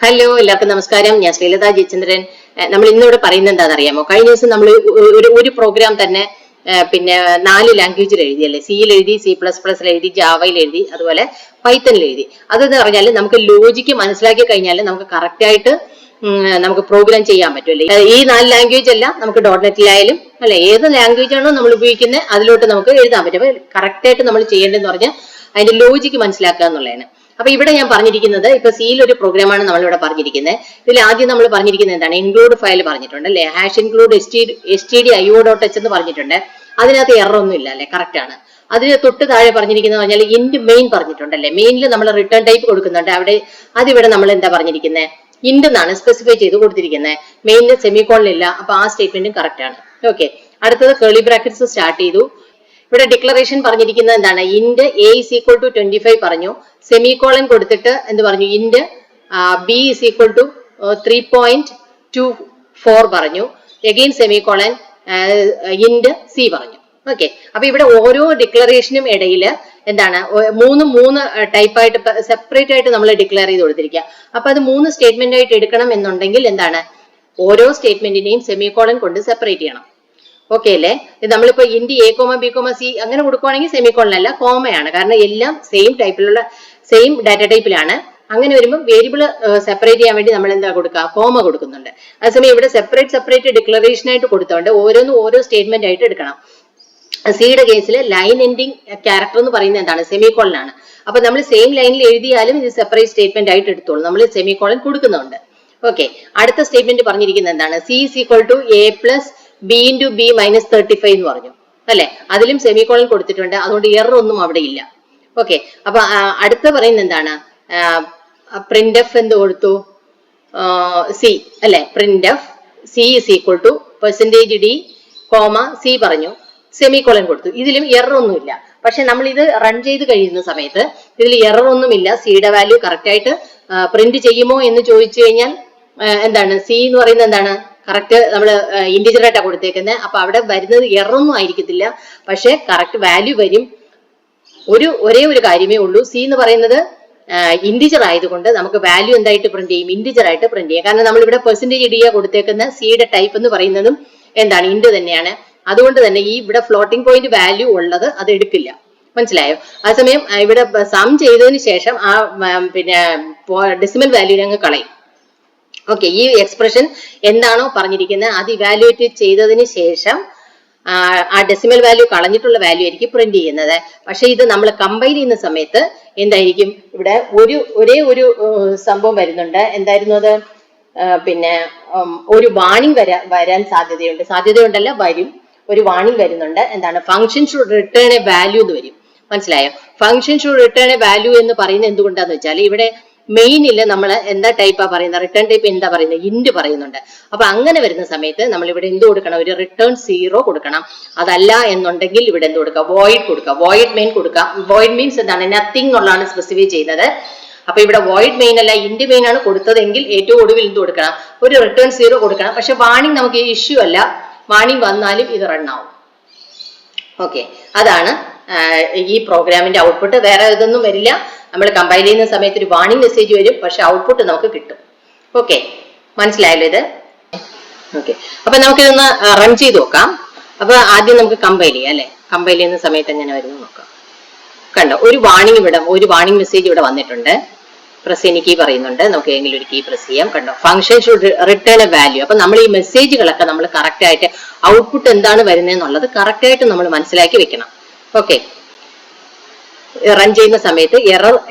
Hello, എല്ലാവർക്കും നമസ്കാരം. ഞാൻ ശ്രീലത ജയചന്ദ്രൻ. നമ്മൾ ഇന്നിവിടെ പറയുന്നത് എന്താണെന്ന് അറിയാമോ? കഴിഞ്ഞ ദിവസം നമ്മൾ ഒരു പ്രോഗ്രാം തന്നെ പിന്നെ 4 ലാംഗ്വേജിൽ എഴുതി അല്ലെ. സിയിൽ എഴുതി, C++ൽ എഴുതി, ജാവയിൽ എഴുതി, അതുപോലെ പൈത്തണിൽ എഴുതി. അതെന്ന് പറഞ്ഞാൽ നമുക്ക് ലോജിക്ക് മനസ്സിലാക്കി കഴിഞ്ഞാൽ നമുക്ക് കറക്റ്റ് ആയിട്ട് നമുക്ക് പ്രോഗ്രാം ചെയ്യാൻ പറ്റും അല്ലേ. ഈ 4 ലാംഗ്വേജ് എല്ലാം നമുക്ക് .NET-ലായാലും അല്ലെ, ഏത് ലാംഗ്വേജ് ആണോ നമ്മൾ ഉപയോഗിക്കുന്നത് അതിലോട്ട് നമുക്ക് എഴുതാൻ പറ്റും. അപ്പൊ കറക്റ്റ് ആയിട്ട് നമ്മൾ ചെയ്യേണ്ടതെന്ന് പറഞ്ഞാൽ അതിന്റെ ലോജിക്ക് മനസ്സിലാക്കുക എന്നുള്ളതാണ്. അപ്പൊ ഇവിടെ ഞാൻ പറഞ്ഞിരിക്കുന്നത് ഇപ്പൊ സിയിൽ ഒരു പ്രോഗ്രാമാണ് നമ്മളിവിടെ പറഞ്ഞിരിക്കുന്നത്. ഇതിൽ ആദ്യം നമ്മൾ പറഞ്ഞിരിക്കുന്നത് എന്താണ്? ഇൻക്ലൂഡ് ഫയൽ പറഞ്ഞിട്ടുണ്ട് അല്ലെ. #include stdio.h എന്ന് പറഞ്ഞിട്ടുണ്ട്. അതിനകത്ത് എറർ ഒന്നും ഇല്ല അല്ലെ, കറക്റ്റ് ആണ്. അതിന് തൊട്ട് താഴെ പറഞ്ഞിരിക്കുന്നത് പറഞ്ഞാൽ ഇന്റ് മെയിൻ പറഞ്ഞിട്ടുണ്ട് അല്ലെ. മെയിനിൽ നമ്മൾ റിട്ടേൺ ടൈപ്പ് കൊടുക്കുന്നുണ്ട്. അതിവിടെ നമ്മൾ എന്താ പറഞ്ഞിരിക്കുന്നത്? ഇന്റ് എന്നാണ് സ്പെസിഫൈ ചെയ്ത് കൊടുത്തിരിക്കുന്നത്. മെയിനിൽ സെമിക്കോളിനില്ല. അപ്പൊ ആ സ്റ്റേറ്റ്മെന്റും കറക്റ്റ് ആണ്. ഓക്കെ, അടുത്തത് കേളി ബ്രാക്കറ്റ്സ് സ്റ്റാർട്ട് ചെയ്തു. ഇവിടെ ഡിക്ലറേഷൻ പറഞ്ഞിരിക്കുന്നത് എന്താണ്? ഇന്റ് a = 25 പറഞ്ഞു. സെമിക്കോളൻ കൊടുത്തിട്ട് എന്ത് പറഞ്ഞു? ഇന്റ് b = 3.24 പറഞ്ഞു. എഗെയിൻ സെമിക്കോളൻ ഇന്റ് c പറഞ്ഞു. ഓക്കെ, അപ്പൊ ഇവിടെ ഓരോ ഡിക്ലറേഷനും ഇടയിൽ എന്താണ് മൂന്ന് ടൈപ്പായിട്ട് സെപ്പറേറ്റ് ആയിട്ട് നമ്മൾ ഡിക്ലെയർ ചെയ്ത് കൊടുത്തിരിക്കുക. അപ്പൊ അത് 3 സ്റ്റേറ്റ്മെന്റ് ആയിട്ട് എടുക്കണം എന്നുണ്ടെങ്കിൽ എന്താണ്? ഓരോ സ്റ്റേറ്റ്മെന്റിനെയും സെമിക്കോളൻ കൊണ്ട് സെപ്പറേറ്റ് ചെയ്യണം. ഓക്കെ അല്ലേ? നമ്മളിപ്പോ ഇന്റ് a, b, c അങ്ങനെ കൊടുക്കുവാണെങ്കിൽ സെമിക്കോളൻ അല്ല, കോമയാണ്. കാരണം എല്ലാം സെയിം ഡാറ്റ ടൈപ്പിലാണ്. അങ്ങനെ വരുമ്പോൾ വേരിയബിൾ സെപ്പറേറ്റ് ചെയ്യാൻ വേണ്ടി നമ്മൾ എന്താ കൊടുക്കുക? കോമ കൊടുക്കുന്നുണ്ട്. അതേസമയം ഇവിടെ സെപ്പറേറ്റ് ഡിക്ലറേഷൻ ആയിട്ട് കൊടുത്തോണ്ട് ഓരോന്നും ഓരോ സ്റ്റേറ്റ്മെന്റ് ആയിട്ട് എടുക്കണം. സിയുടെ കേസിൽ ലൈൻ എൻഡിങ് ക്യാരക്ടർ എന്ന് പറയുന്നത് എന്താണ്? സെമിക്കോളൻ ആണ്. അപ്പൊ നമ്മൾ സെയിം ലൈനിൽ എഴുതിയാലും ഇത് സെപ്പറേറ്റ് സ്റ്റേറ്റ്മെന്റ് ആയിട്ട് എടുത്തോളൂ. നമ്മൾ സെമിക്കോളൻ കൊടുക്കുന്നുണ്ട്. ഓക്കെ, അടുത്ത സ്റ്റേറ്റ്മെന്റ് പറഞ്ഞിരിക്കുന്നത് എന്താണ്? c = a + b × b - 35 എന്ന് പറഞ്ഞു അല്ലെ. അതിലും സെമിക്കോളൻ കൊടുത്തിട്ടുണ്ട്. അതുകൊണ്ട് എറർ ഒന്നും അവിടെ ഇല്ല. ഓക്കെ, അപ്പൊ അടുത്ത പറയുന്നത് എന്താണ്? printf എന്ത് കൊടുത്തു? c അല്ലെ. printf c = %d, c പറഞ്ഞു. സെമിക്കോളൻ കൊടുത്തു. ഇതിലും എറർ ഒന്നുമില്ല. പക്ഷെ നമ്മൾ ഇത് റൺ ചെയ്ത് കഴിയുന്ന സമയത്ത് ഇതിൽ എറർ ഒന്നുമില്ല. സിയുടെ വാല്യൂ കറക്റ്റ് ആയിട്ട് പ്രിന്റ് ചെയ്യുമോ എന്ന് ചോദിച്ചു കഴിഞ്ഞാൽ എന്താണ്? സി എന്ന് പറയുന്നത് എന്താണ്? കറക്റ്റ് നമ്മൾ ഇന്റിജർ ആയിട്ടാണ് കൊടുത്തേക്കുന്നത്. അപ്പൊ അവിടെ വരുന്നത് എറർ ഒന്നും ആയിരിക്കത്തില്ല, പക്ഷെ കറക്റ്റ് വാല്യൂ വരും. ഒരേ ഒരു കാര്യമേ ഉള്ളൂ. സി എന്ന് പറയുന്നത് ഇന്റിജർ ആയതുകൊണ്ട് നമുക്ക് വാല്യൂ എന്തായിട്ട് പ്രിന്റ് ചെയ്യും? ഇന്റിജർ ആയിട്ട് പ്രിന്റ് ചെയ്യും. കാരണം നമ്മൾ ഇവിടെ %d കൊടുത്തേക്കുന്ന സിയുടെ ടൈപ്പ് എന്ന് പറയുന്നതും എന്താണ്? ഇന്റ് തന്നെയാണ്. അതുകൊണ്ട് തന്നെ ഈ ഇവിടെ ഫ്ലോട്ടിംഗ് പോയിന്റ് വാല്യൂ ഉള്ളത് അത് എടുക്കില്ല. മനസ്സിലായോ? അതേസമയം ഇവിടെ സം ചെയ്തതിന് ശേഷം ആ പിന്നെ ഡെസിമൽ വാല്യൂ അങ്ങ് കളയും. ഓക്കെ, ഈ എക്സ്പ്രഷൻ എന്താണോ പറഞ്ഞിരിക്കുന്നത് അത് ഇവാലുവേറ്റ് ചെയ്തതിന് ശേഷം ആ ഡെസിമൽ വാല്യൂ കളഞ്ഞിട്ടുള്ള വാല്യൂ ആയിരിക്കും പ്രിന്റ് ചെയ്യുന്നത്. പക്ഷെ ഇത് നമ്മൾ കമ്പൈൽ ചെയ്യുന്ന സമയത്ത് എന്തായിരിക്കും? ഇവിടെ ഒരേ ഒരു സംഭവം വരുന്നുണ്ട്. എന്തായിരുന്നു അത്? പിന്നെ ഒരു വാണിംഗ് വരാൻ സാധ്യതയുണ്ടല്ല, വരും. ഒരു വാണിംഗ് വരുന്നുണ്ട്. എന്താണ്? Function should return A value എന്ന് വരും. മനസ്സിലായോ? Function should return A value എന്ന് പറയുന്നത് എന്തുകൊണ്ടാന്ന് വെച്ചാൽ ഇവിടെ മെയിനില് നമ്മൾ എന്താ ടൈപ്പാ പറയുന്നത്? റിട്ടേൺ ടൈപ്പ് എന്താ പറയുന്നത്? ഇന്റ് പറയുന്നുണ്ട്. അപ്പൊ അങ്ങനെ വരുന്ന സമയത്ത് നമ്മൾ ഇവിടെ എന്ത് കൊടുക്കണം? ഒരു റിട്ടേൺ 0 കൊടുക്കണം. അതല്ല എന്നുണ്ടെങ്കിൽ ഇവിടെ എന്ത് കൊടുക്കുക? വോയിഡ് കൊടുക്കുക. വോയിഡ് മെയിൻ കൊടുക്കുക. വോയിഡ് മീൻസ് എന്താണ്? നത്തിങ് എന്നുള്ളതാണ് സ്പെസിഫൈ ചെയ്യുന്നത്. അപ്പൊ ഇവിടെ വോയിഡ് മെയിൻ അല്ല, ഇന്റ് മെയിൻ ആണ് കൊടുത്തതെങ്കിൽ ഏറ്റവും ഒടുവിൽ എന്ത് കൊടുക്കണം? ഒരു റിട്ടേൺ 0 കൊടുക്കണം. പക്ഷെ വാണിംഗ് നമുക്ക് ഇഷ്യൂ അല്ല. വാണിംഗ് വന്നാലും ഇത് റൺ ആവും. ഓക്കെ, അതാണ് ഈ പ്രോഗ്രാമിന്റെ ഔട്ട്പുട്ട്. വേറെ ഇതൊന്നും വരില്ല. നമ്മൾ കമ്പൈൽ ചെയ്യുന്ന സമയത്ത് ഒരു വാണിംഗ് മെസ്സേജ് വരും, പക്ഷെ ഔട്ട്പുട്ട് നമുക്ക് കിട്ടും. ഓക്കെ, മനസ്സിലായല്ലോ ഇത്? ഓക്കെ, അപ്പൊ നമുക്കിതൊന്ന് റൺ ചെയ്ത് നോക്കാം. അപ്പൊ ആദ്യം നമുക്ക് കമ്പൈൽ ചെയ്യാം അല്ലെ. കമ്പൈൽ ചെയ്യുന്ന സമയത്ത് എങ്ങനെ വരുന്നു നോക്കാം. കണ്ടോ, ഒരു വാണിംഗ് മെസ്സേജ് ഇവിടെ വന്നിട്ടുണ്ട്. പ്രസ് എനി കീ പറയുന്നുണ്ട്. നമുക്ക് ഏതെങ്കിലും ഒരു കീ പ്രസ് ചെയ്യാം. കണ്ടോ, function should return A value. അപ്പൊ നമ്മൾ ഈ മെസ്സേജുകളൊക്കെ നമ്മൾ കറക്റ്റ് ആയിട്ട് ഔട്ട്പുട്ട് എന്താണ് വരുന്നതെന്നുള്ളത് കറക്റ്റ് ആയിട്ട് നമ്മൾ മനസ്സിലാക്കി വെക്കണം. ഓക്കെ, റൺ ചെയ്യുന്ന സമയത്ത്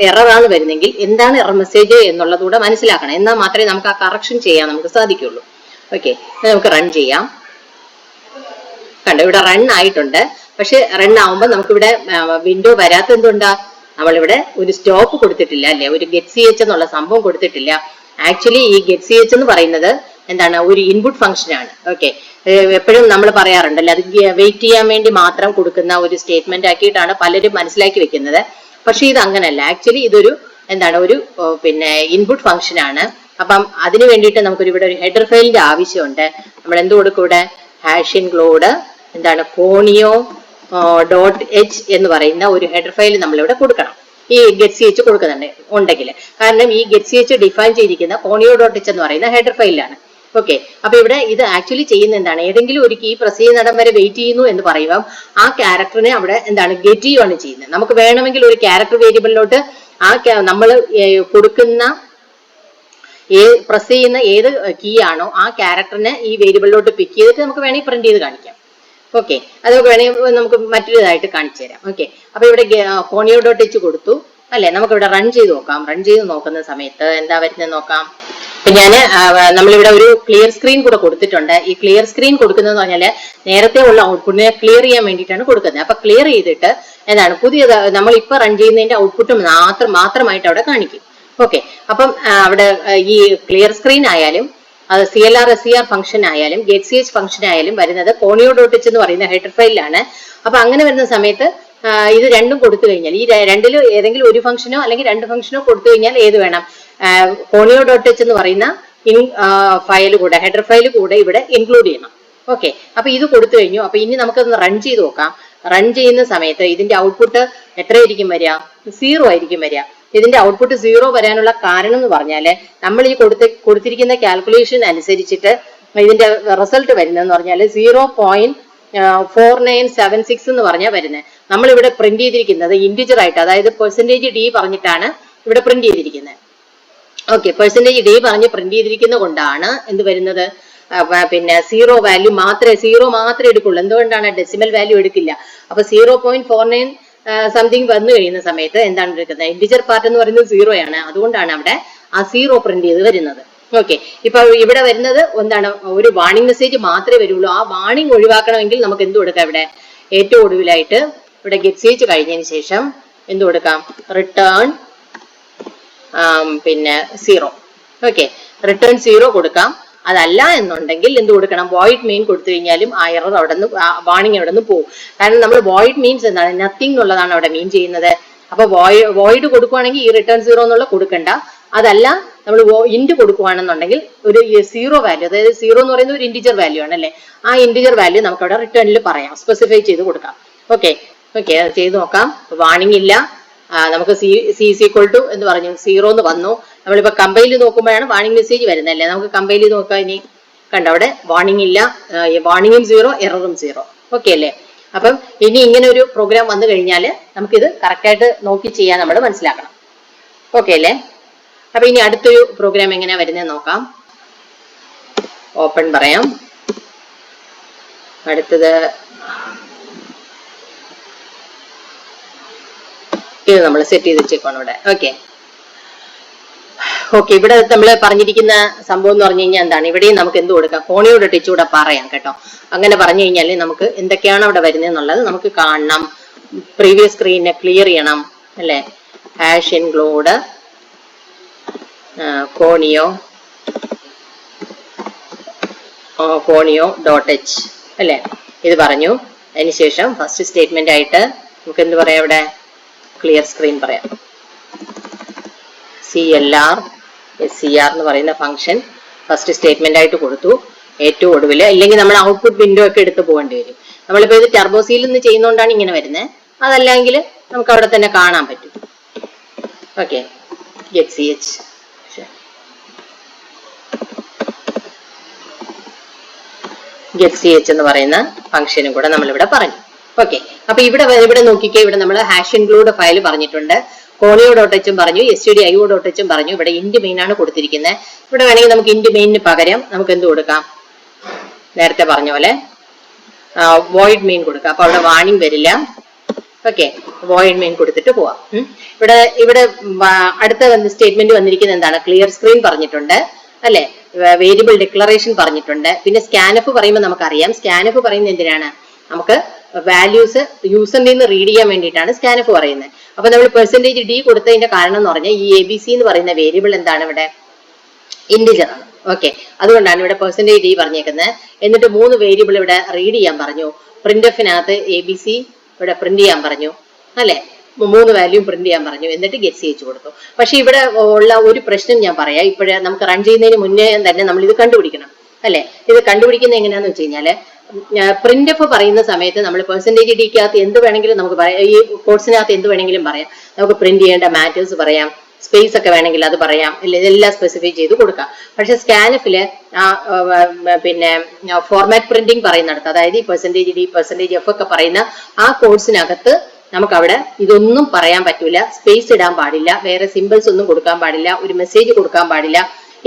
എറർ ആണ് വരുന്നെങ്കിൽ എന്താണ് എറർ മെസ്സേജ് എന്നുള്ളതുകൂടെ മനസ്സിലാക്കണം. എന്നാൽ മാത്രമേ നമുക്ക് ആ കറക്ഷൻ ചെയ്യാൻ നമുക്ക് സാധിക്കുള്ളൂ. ഓക്കെ, നമുക്ക് റൺ ചെയ്യാം. കണ്ടോ, ഇവിടെ റൺ ആയിട്ടുണ്ട്. പക്ഷെ റൺ ആവുമ്പോൾ നമുക്കിവിടെ വിൻഡോ വരാത്ത എന്തുകൊണ്ടാ? നമ്മളിവിടെ ഒരു സ്റ്റോപ്പ് കൊടുത്തിട്ടില്ല അല്ലെ. ഒരു get ch എന്നുള്ള സംഭവം കൊടുത്തിട്ടില്ല. ആക്ച്വലി ഈ get ch എന്ന് പറയുന്നത് എന്താണ്? ഒരു ഇൻപുട്ട് ഫംഗ്ഷൻ ആണ്. ഓക്കെ, എപ്പോഴും നമ്മൾ പറയാറുണ്ടല്ലോ, അത് വെയിറ്റ് ചെയ്യാൻ വേണ്ടി മാത്രം കൊടുക്കുന്ന ഒരു സ്റ്റേറ്റ്മെന്റ് ആക്കിയിട്ടാണ് പലരും മനസ്സിലാക്കി വെക്കുന്നത്. പക്ഷെ ഇത് അങ്ങനല്ല. ആക്ച്വലി ഇതൊരു എന്താണ്? ഒരു പിന്നെ ഇൻപുട്ട് ഫംഗ്ഷൻ ആണ്. അപ്പം അതിന് വേണ്ടിയിട്ട് നമുക്കൊരു ഇവിടെ ഒരു ഹെഡർ ഫയലിന്റെ ആവശ്യമുണ്ട്. നമ്മൾ എന്ത് കൊടുക്കും? ഇവിടെ #include എന്താണ്? conio.h എന്ന് പറയുന്ന ഒരു ഹെഡർ ഫയൽ നമ്മളിവിടെ കൊടുക്കണം. ഈ ഗെറ്റ് സി എച്ച് ഉണ്ടെങ്കിൽ. കാരണം ഈ ഗെറ്റ് സി എച്ച് ഡിഫൈൻ ചെയ്തിരിക്കുന്ന കോണിയോ ഡോട്ട് എച്ച് എന്ന് പറയുന്ന ഹെഡർ ഫയലിലാണ്. ഓക്കെ, അപ്പൊ ഇവിടെ ഇത് ആക്ച്വലി ചെയ്യുന്ന എന്താണ്, ഏതെങ്കിലും ഒരു കീ പ്രസ് ചെയ്യുന്നിടം വരെ വെയിറ്റ് ചെയ്യുന്നു എന്ന് പറയുമ്പോൾ ആ ക്യാരക്ടറിനെ അവിടെ എന്താണ് ഗെറ്റ് ചെയ്യുകയാണ് ചെയ്യുന്നത്. നമുക്ക് വേണമെങ്കിൽ ഒരു ക്യാരക്ടർ വേരിയബിളിലോട്ട് നമ്മൾ കൊടുക്കുന്ന പ്രസ് ചെയ്യുന്ന ഏത് കീ ആണോ ആ ക്യാരക്ടറിനെ ഈ വേരിയബിളിലോട്ട് പിക്ക് ചെയ്തിട്ട് നമുക്ക് വേണമെങ്കിൽ പ്രിന്റ് ചെയ്ത് കാണിക്കാം. ഓക്കെ, അത് വേണമെങ്കിൽ നമുക്ക് മറ്റൊരു ഇതായിട്ട് കാണിച്ചു തരാം. ഓക്കെ, അപ്പൊ ഇവിടെ കോണിയോ ഡോട്ട് എച്ച് കൊടുത്തു അല്ലെ. നമുക്ക് ഇവിടെ റൺ ചെയ്ത് നോക്കാം. റൺ ചെയ്ത് നോക്കുന്ന സമയത്ത് എന്താ വരുന്നത് നോക്കാം. ഞാൻ നമ്മളിവിടെ ഒരു ക്ലിയർ സ്ക്രീൻ കൂടെ കൊടുത്തിട്ടുണ്ട്. ഈ ക്ലിയർ സ്ക്രീൻ കൊടുക്കുന്നത് പറഞ്ഞാല് നേരത്തെ ഉള്ള ഔട്ട്പുട്ടിനെ ക്ലിയർ ചെയ്യാൻ വേണ്ടിയിട്ടാണ് കൊടുക്കുന്നത്. അപ്പൊ ക്ലിയർ ചെയ്തിട്ട് എന്താണ് പുതിയത് നമ്മൾ ഇപ്പൊ റൺ ചെയ്യുന്നതിന്റെ ഔട്ട്പുട്ട് മാത്രമായിട്ട് അവിടെ കാണിക്കും. ഓക്കെ, അപ്പം അവിടെ ഈ ക്ലിയർ സ്ക്രീൻ ആയാലും അത് CLR SCR ഫംഗ്ഷൻ ആയാലും ഗെറ്റ് സി എച്ച് ഫംഗ്ഷൻ ആയാലും വരുന്നത് കോണിയോ ഡോട്ട് എച്ച് എന്ന് പറയുന്ന ഹെഡർ ഫയലിലാണ്. അപ്പൊ അങ്ങനെ വരുന്ന സമയത്ത് ഇത് രണ്ടും കൊടുത്തു കഴിഞ്ഞാൽ ഈ രണ്ടിലും ഏതെങ്കിലും ഒരു ഫംഗ്ഷനോ അല്ലെങ്കിൽ രണ്ട് ഫംഗ്ഷനോ കൊടുത്തു കഴിഞ്ഞാൽ ഏത് വേണം, കോണിയോ ഡോട്ട് എച്ച് എന്ന് പറയുന്ന ഫയൽ കൂടെ ഹെഡർ ഫയൽ കൂടെ ഇവിടെ ഇൻക്ലൂഡ് ചെയ്യണം. ഓക്കെ, അപ്പൊ ഇത് കൊടുത്തു കഴിഞ്ഞു. അപ്പൊ ഇനി നമുക്കൊന്ന് റൺ ചെയ്ത് നോക്കാം. റൺ ചെയ്യുന്ന സമയത്ത് ഇതിന്റെ ഔട്ട്പുട്ട് എത്രയായിരിക്കും വരിക? 0 ആയിരിക്കും വരിക. ഇതിന്റെ ഔട്ട്പുട്ട് 0 വരാനുള്ള കാരണം എന്ന് പറഞ്ഞാല് നമ്മൾ ഈ കൊടുത്തിരിക്കുന്ന കാൽക്കുലേഷൻ അനുസരിച്ചിട്ട് ഇതിന്റെ റിസൾട്ട് വരുന്നതെന്ന് പറഞ്ഞാല് 0.4976 എന്ന് പറഞ്ഞാൽ വരുന്നത്. നമ്മളിവിടെ പ്രിന്റ് ചെയ്തിരിക്കുന്നത് ഇന്റിജർ ആയിട്ട്, അതായത് % d പറഞ്ഞിട്ടാണ് ഇവിടെ പ്രിന്റ് ചെയ്തിരിക്കുന്നത്. ഓക്കെ, % d പറഞ്ഞ് പ്രിന്റ് ചെയ്തിരിക്കുന്നത് കൊണ്ടാണ് എന്ത് വരുന്നത്, പിന്നെ 0 വാല്യൂ മാത്രമേ എടുക്കുള്ളൂ. എന്തുകൊണ്ടാണ് ഡെസിമൽ വാല്യൂ എടുക്കില്ല. അപ്പൊ 0.49 സംതിങ് വന്നു കഴിയുന്ന സമയത്ത് എന്താണ് എടുക്കുന്നത്, ഇന്റിജർ പാർട്ട് എന്ന് പറയുന്നത് 0 ആണ്. അതുകൊണ്ടാണ് അവിടെ ആ 0 പ്രിന്റ് ചെയ്ത് വരുന്നത്. ഓക്കെ, ഇപ്പൊ ഇവിടെ വരുന്നത് എന്താണ്, ഒരു വാർണിംഗ് മെസ്സേജ് മാത്രമേ വരുള്ളൂ. ആ വാർണിംഗ് ഒഴിവാക്കണമെങ്കിൽ നമുക്ക് എന്ത് കൊടുക്കാം, ഇവിടെ ഏറ്റവും ഒടുവിലായിട്ട് ഇവിടെ ഗെറ്റ് സി എച്ച് കഴിഞ്ഞതിന് ശേഷം എന്ത് കൊടുക്കാം, റിട്ടേൺ പിന്നെ 0. ഓക്കെ, റിട്ടേൺ 0 കൊടുക്കാം. അതല്ല എന്നുണ്ടെങ്കിൽ എന്ത് കൊടുക്കണം, വോയിഡ് മെയിൻ കൊടുത്തു കഴിഞ്ഞാലും ആ എറർ അവിടെ നിന്ന് വാർണിംഗ് അവിടെ നിന്ന് പോകും. കാരണം നമ്മൾ വോയിഡ് മീൻസ് എന്താണ്, നത്തിങ് എന്നുള്ളതാണ് അവിടെ മീൻ ചെയ്യുന്നത്. അപ്പൊ വോയിഡ് കൊടുക്കുവാണെങ്കിൽ ഈ റിട്ടേൺ 0 എന്നുള്ള കൊടുക്കണ്ട. അതല്ല നമ്മൾ ഇന്റ് കൊടുക്കുവാണെന്നുണ്ടെങ്കിൽ ഒരു 0 വാല്യൂ, അതായത് 0 എന്ന് പറയുന്നത് ഒരു ഇന്റിജർ വാല്യൂ ആണ് അല്ലെ, ആ ഇന്റിജർ വാല്യൂ നമുക്ക് അവിടെ റിട്ടേണിൽ പറയാം, സ്പെസിഫൈ ചെയ്ത് കൊടുക്കാം. ഓക്കെ, അത് ചെയ്ത് നോക്കാം. വാർണിംഗ് ഇല്ല, നമുക്ക് സി ഈക്വൽ ടു എന്ന് പറഞ്ഞു 0 എന്ന് വന്നു. നമ്മളിപ്പോ കമ്പൈൽ നോക്കുമ്പോഴാണ് വാർണിംഗ് മെസ്സേജ് വരുന്നല്ലേ. നമുക്ക് കമ്പൈൽ നോക്കാം. ഇനി കണ്ടോ, അവിടെ വാർണിംഗ് ഇല്ല, വാർണിംഗും 0 എററും 0. ഓക്കെ അല്ലേ. അപ്പം ഇനി ഇങ്ങനെ ഒരു പ്രോഗ്രാം വന്നു കഴിഞ്ഞാൽ നമുക്കിത് കറക്റ്റ് ആയിട്ട് നോക്കി ചെയ്യാൻ നമ്മൾ മനസ്സിലാക്കണം. ഓക്കെ അല്ലേ. അപ്പൊ ഇനി അടുത്തൊരു പ്രോഗ്രാം എങ്ങനെയാ വരുന്നത് നോക്കാം. ഓപ്പൺ പറയാം. അടുത്തത് ഇത് നമ്മൾ സെറ്റ് ചെയ്ത് വെച്ചേക്കാണ് ഇവിടെ. ഓക്കെ, ഇവിടെ നമ്മൾ പറഞ്ഞിരിക്കുന്ന സംഭവം എന്ന് പറഞ്ഞു കഴിഞ്ഞാൽ എന്താണ്, ഇവിടെയും നമുക്ക് എന്ത് കൊടുക്കാം, കോണിയോ ഡോട്ട് എച്ച് കൂടെ പറയാം കേട്ടോ. അങ്ങനെ പറഞ്ഞു കഴിഞ്ഞാൽ നമുക്ക് എന്തൊക്കെയാണ് അവിടെ വരുന്നത് എന്നുള്ളത് നമുക്ക് കാണണം. പ്രീവിയസ് സ്ക്രീനെ ക്ലിയർ ചെയ്യണം അല്ലെ. Hash include conio dot H അല്ലെ, ഇത് പറഞ്ഞു. അതിനുശേഷം ഫസ്റ്റ് സ്റ്റേറ്റ്മെന്റ് ആയിട്ട് നമുക്ക് എന്ത് പറയാം, ഇവിടെ ക്ലിയർ സ്ക്രീൻ പറയാം. CLR SCR എന്ന് പറയുന്ന ഫംഗ്ഷൻ ഫസ്റ്റ് സ്റ്റേറ്റ്മെന്റ് ആയിട്ട് കൊടുത്തു. ഏറ്റവും ഒടുവിൽ, ഇല്ലെങ്കിൽ നമ്മൾ ഔട്ട്പുട്ട് വിൻഡോ ഒക്കെ എടുത്ത് പോകേണ്ടി വരും. നമ്മളിപ്പോ ഇത് ടർബോസിൽ നിന്ന് ചെയ്യുന്നതുകൊണ്ടാണ് ഇങ്ങനെ വരുന്നത്. അതല്ലെങ്കിൽ നമുക്ക് അവിടെ തന്നെ കാണാൻ പറ്റും. ഓക്കെ, ഗെറ്റ് സി എച്ച് എന്ന് പറയുന്ന ഫംഗ്ഷനും കൂടെ നമ്മളിവിടെ പറഞ്ഞു. ഓക്കെ, അപ്പൊ ഇവിടെ നോക്കിക്കേ, ഇവിടെ നമ്മൾ ഹാഷ് ഇൻക്ലൂഡ് ഫയൽ പറഞ്ഞിട്ടുണ്ട്, കോണിയോ ഡോട്ട് എച്ചും പറഞ്ഞു, stdio ഡോട്ട് എച്ചും പറഞ്ഞു. ഇവിടെ ഇന്റ് മെയിൻ ആണ് കൊടുത്തിരിക്കുന്നത്. ഇവിടെ വേണമെങ്കിൽ നമുക്ക് ഇന്റ് മെയിനിന് പകരം നമുക്ക് എന്ത് കൊടുക്കാം, നേരത്തെ പറഞ്ഞ പോലെ വോയിഡ് മെയിൻ കൊടുക്കാം. അപ്പൊ അവിടെ വാർണിംഗ് വരില്ല. ഓക്കെ, വോയിഡ് മെയിൻ കൊടുത്തിട്ട് പോവാം. ഇവിടെ അടുത്ത സ്റ്റേറ്റ്മെന്റ് വന്നിരിക്കുന്നത് എന്താണ്, ക്ലിയർ സ്ക്രീൻ പറഞ്ഞിട്ടുണ്ട് അല്ലെ, വേരിയബിൾ ഡിക്ലറേഷൻ പറഞ്ഞിട്ടുണ്ട്. പിന്നെ സ്കാൻഎഫ് പറയുമ്പോൾ നമുക്കറിയാം, സ്കാൻഎഫ് പറയുന്നത് എന്തിനാണ്, നമുക്ക് വാല്യൂസ് യൂസറിൽ നിന്ന് റീഡ് ചെയ്യാൻ വേണ്ടിയിട്ടാണ് സ്കാൻഎഫ് പറയുന്നത്. അപ്പൊ നമ്മൾ %d കൊടുത്തതിന്റെ കാരണം എന്ന് പറഞ്ഞാൽ ഈ ABC എന്ന് പറയുന്ന വേരിയബിൾ എന്താണ്, ഇവിടെ ഇന്റിജർ ആണ്. ഓക്കെ, അതുകൊണ്ടാണ് ഇവിടെ %d പറഞ്ഞേക്കുന്നത്. എന്നിട്ട് 3 വേരിയബിൾ ഇവിടെ റീഡ് ചെയ്യാൻ പറഞ്ഞു. പ്രിന്റ്എഫിനകത്ത് ABC ഇവിടെ പ്രിന്റ് ചെയ്യാൻ പറഞ്ഞു അല്ലെ, 3 വാല്യൂ പ്രിന്റ് ചെയ്യാൻ പറഞ്ഞു. എന്നിട്ട് ഗെറ്റ് സി എച്ച് കൊടുത്തു. പക്ഷെ ഇവിടെ ഉള്ള ഒരു പ്രശ്നം ഞാൻ പറയാം. ഇപ്പോഴേ നമുക്ക് റൺ ചെയ്യുന്നതിന് മുന്നേ തന്നെ നമ്മൾ ഇത് കണ്ടുപിടിക്കണം അല്ലെ. ഇത് കണ്ടുപിടിക്കുന്നത് എങ്ങനെയാന്ന് വെച്ച് കഴിഞ്ഞാല്, പ്രിന്റ് എഫ് പറയുന്ന സമയത്ത് നമ്മൾ പെർസെന്റേജ് ഡിക്കകത്ത് എന്ത് വേണമെങ്കിലും നമുക്ക് പറയാം, ഈ കോഴ്സിനകത്ത് എന്ത് വേണമെങ്കിലും പറയാം. നമുക്ക് പ്രിന്റ് ചെയ്യേണ്ട മാറ്റേഴ്സ് പറയാം, സ്പേസ് ഒക്കെ വേണമെങ്കിൽ അത് പറയാം, ഇതെല്ലാം സ്പെസിഫൈ ചെയ്ത് കൊടുക്കാം. പക്ഷെ സ്കാനഫില് പിന്നെ ഫോർമാറ്റ് പ്രിന്റിംഗ് പറയുന്നിടത്ത്, അതായത് ഈ പെർസെന്റേജ് ഡി പെർസെന്റേജ് എഫ് ഒക്കെ പറയുന്ന ആ കോഴ്സിനകത്ത് നമുക്ക് അവിടെ ഇതൊന്നും പറയാൻ പറ്റൂല. സ്പേസ് ഇടാൻ പാടില്ല, വേറെ സിമ്പിൾസ് ഒന്നും കൊടുക്കാൻ പാടില്ല, ഒരു മെസ്സേജ് കൊടുക്കാൻ പാടില്ല.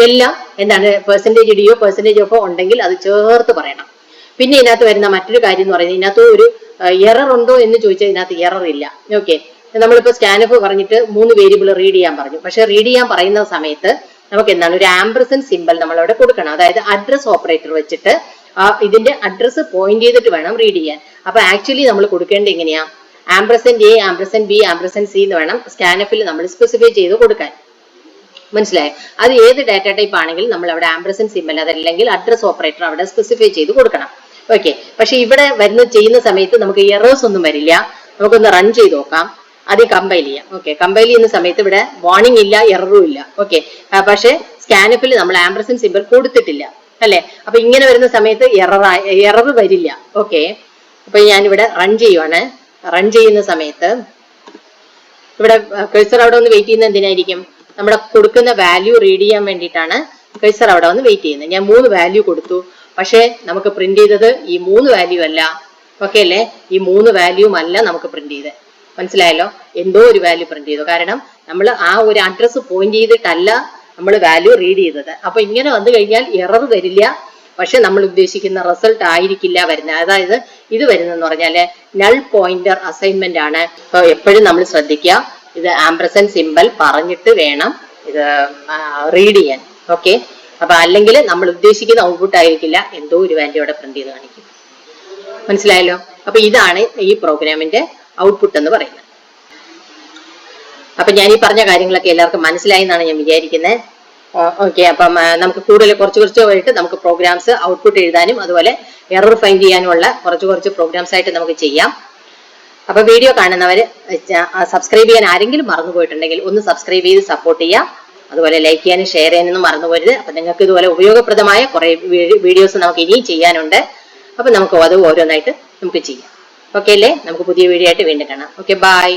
എല്ലാം എന്താണ് പെർസെന്റേജ് ഡിയോ പെർസെന്റേജ് ഓഫോ ഉണ്ടെങ്കിൽ അത് ചേർത്ത് പറയണം. പിന്നെ ഇതിനകത്ത് വരുന്ന മറ്റൊരു കാര്യം എന്ന് പറയുന്നത്, ഇതിനകത്ത് ഒരു എറർ ഉണ്ടോ എന്ന് ചോദിച്ചാൽ ഇതിനകത്ത് എറർ ഇല്ല. ഓക്കെ, നമ്മളിപ്പോ സ്കാനഫ് പറഞ്ഞിട്ട് 3 വേരിയബിൾ റീഡ് ചെയ്യാൻ പറഞ്ഞു. പക്ഷെ റീഡ് ചെയ്യാൻ പറയുന്ന സമയത്ത് നമുക്ക് എന്താണ് ഒരു ആംബ്രസൻറ്റ് സിമ്പിൾ നമ്മളവിടെ കൊടുക്കണം. അതായത് അഡ്രസ് ഓപ്പറേറ്റർ വെച്ചിട്ട് ഇതിന്റെ അഡ്രസ് പോയിന്റ് ചെയ്തിട്ട് വേണം റീഡ് ചെയ്യാൻ. അപ്പൊ ആക്ച്വലി നമ്മൾ കൊടുക്കേണ്ടത് എങ്ങനെയാ, ampersand A, ampersand B, ampersand C എന്ന് വേണം സ്കാനഫിൽ നമ്മൾ സ്പെസിഫൈ ചെയ്ത് കൊടുക്കാൻ. മനസ്സിലായോ? അത് ഏത് ഡാറ്റ ടൈപ്പ് ആണെങ്കിലും നമ്മൾ അവിടെ ആംബ്രസൻറ്റ് സിമ്പൽ, അതല്ലെങ്കിൽ അഡ്രസ് ഓപ്പറേറ്റർ അവിടെ സ്പെസിഫൈ ചെയ്ത് കൊടുക്കണം. ഓക്കെ, പക്ഷെ ഇവിടെ ചെയ്യുന്ന സമയത്ത് നമുക്ക് എറേഴ്സ് ഒന്നും വരില്ല. നമുക്കൊന്ന് റൺ ചെയ്ത് നോക്കാം, ആദ്യം കമ്പൈൽ ചെയ്യാം. ഓക്കെ, കമ്പൈൽ ചെയ്യുന്ന സമയത്ത് ഇവിടെ വാർണിംഗ് ഇല്ല, എററും ഇല്ല. ഓക്കെ, പക്ഷെ സ്കാനഫിൽ നമ്മൾ ആംബ്രസൻറ്റ് സിമ്പൽ കൊടുത്തിട്ടില്ല അല്ലെ. അപ്പൊ ഇങ്ങനെ വരുന്ന സമയത്ത് എറർ വരില്ല. ഓക്കെ, അപ്പൊ ഞാനിവിടെ റൺ ചെയ്യുവാണ്. റൺ ചെയ്യുന്ന സമയത്ത് ഇവിടെ കഴ്സർ അവിടെ ഒന്ന് വെയിറ്റ് ചെയ്യുന്നത് എന്തിനായിരിക്കും, നമ്മുടെ കൊടുക്കുന്ന വാല്യൂ റീഡ് ചെയ്യാൻ വേണ്ടിയിട്ടാണ് കഴ്സർ അവിടെ വന്ന് വെയിറ്റ് ചെയ്യുന്നത്. ഞാൻ 3 വാല്യൂ കൊടുത്തു, പക്ഷെ നമുക്ക് പ്രിന്റ് ചെയ്തത് ഈ 3 വാല്യൂ അല്ല. ഓക്കെ അല്ലേ, ഈ 3 വാല്യൂം അല്ല നമുക്ക് പ്രിന്റ് ചെയ്തത്. മനസ്സിലായല്ലോ, എന്തോ ഒരു വാല്യൂ പ്രിന്റ് ചെയ്തു. കാരണം നമ്മൾ ആ ഒരു അഡ്രസ് പോയിന്റ് ചെയ്തിട്ടല്ല നമ്മൾ വാല്യൂ റീഡ് ചെയ്തത്. അപ്പൊ ഇങ്ങനെ വന്നു കഴിഞ്ഞാൽ എറർ വരില്ല, പക്ഷെ നമ്മൾ ഉദ്ദേശിക്കുന്ന റിസൾട്ട് ആയിരിക്കില്ല വരുന്നത്. അതായത് ഇത് വരുന്നതെന്ന് പറഞ്ഞാല് നൾ പോയിന്റർ അസൈൻമെന്റ് ആണ്. അപ്പൊ എപ്പോഴും നമ്മൾ ശ്രദ്ധിക്കുക, ഇത് ആംബ്രസൻറ്റ് സിമ്പൽ പറഞ്ഞിട്ട് വേണം ഇത് റീഡ് ചെയ്യാൻ. ഓക്കെ, അപ്പൊ അല്ലെങ്കിൽ നമ്മൾ ഉദ്ദേശിക്കുന്ന ഔട്ട്പുട്ട് ആയിരിക്കില്ല, എന്തോ ഒരു വാല്യൂ അവിടെ പ്രിന്റ് ചെയ്ത് കാണിക്കും. മനസ്സിലായല്ലോ? അപ്പൊ ഇതാണ് ഈ പ്രോഗ്രാമിന്റെ ഔട്ട്പുട്ട് എന്ന് പറയുന്നത്. അപ്പൊ ഞാൻ ഈ പറഞ്ഞ കാര്യങ്ങളൊക്കെ എല്ലാവർക്കും മനസ്സിലായി എന്നാണ് ഞാൻ വിചാരിക്കുന്നത്. ഓക്കെ, അപ്പം നമുക്ക് കൂടുതൽ കുറച്ചായിട്ട് നമുക്ക് പ്രോഗ്രാംസ് ഔട്ട്പുട്ട് എഴുതാനും അതുപോലെ എറർ ഫൈൻഡ് ചെയ്യാനുമുള്ള കുറച്ച് പ്രോഗ്രാംസ് ആയിട്ട് നമുക്ക് ചെയ്യാം. അപ്പൊ വീഡിയോ കാണുന്നവര് സബ്സ്ക്രൈബ് ചെയ്യാൻ ആരെങ്കിലും മറന്നുപോയിട്ടുണ്ടെങ്കിൽ ഒന്ന് സബ്സ്ക്രൈബ് ചെയ്ത് സപ്പോർട്ട് ചെയ്യാം. അതുപോലെ ലൈക്ക് ചെയ്യാനും ഷെയർ ചെയ്യാനൊന്നും മറന്നുപോരുത്. അപ്പൊ നിങ്ങൾക്ക് ഇതുപോലെ ഉപയോഗപ്രദമായ കുറെ വീഡിയോസ് നമുക്ക് ഇനിയും ചെയ്യാനുണ്ട്. അപ്പൊ നമുക്ക് അത് ഓരോന്നായിട്ട് നമുക്ക് ചെയ്യാം. ഓക്കെ അല്ലേ? നമുക്ക് പുതിയ വീഡിയോ ആയിട്ട് വീണ്ടും കാണാം. Okay, by.